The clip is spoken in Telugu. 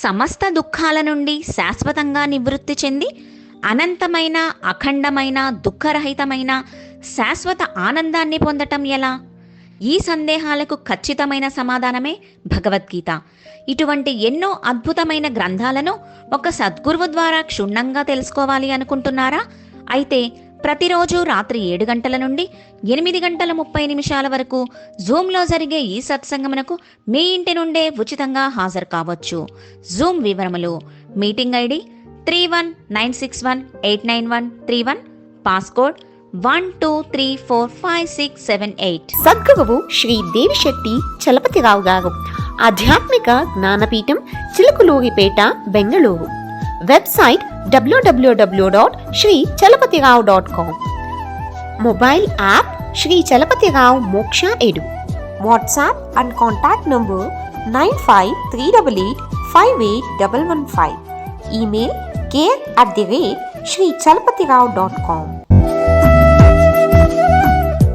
సమస్త దుఃఖాల నుండి శాశ్వతంగా నివృత్తి చెంది అనంతమైన, అఖండమైన, దుఃఖరహితమైన శాశ్వత ఆనందాన్ని పొందటం ఎలా? ఈ సందేహాలకు ఖచ్చితమైన సమాధానమే భగవద్గీత. ఇటువంటి ఎన్నో అద్భుతమైన గ్రంథాలను ఒక సద్గురువు ద్వారా క్షుణ్ణంగా తెలుసుకోవాలి అనుకుంటున్నారా? అయితే ప్రతిరోజు రాత్రి 7 గంటల నుండి 8:30 వరకు జూమ్లో జరిగే ఈ సత్సంగమునకు మీ ఇంటి నుండే ఉచితంగా హాజరు కావచ్చు. జూమ్ వివరములు: మీటింగ్ ఐడి 3196189131, పాస్కోడ్ 12345678. సద్గురువు శ్రీ దేవిశెట్టి చలపతిరావు గారు, ఆధ్యాత్మిక జ్ఞానపీఠం, Chilakaluripet, Bengaluru. Website www.shrichalapatirav.com. Mobile app Shri Chalapathirao Moksha edu. WhatsApp and contact number 9538858115. Email care@shrichalapatirav.com.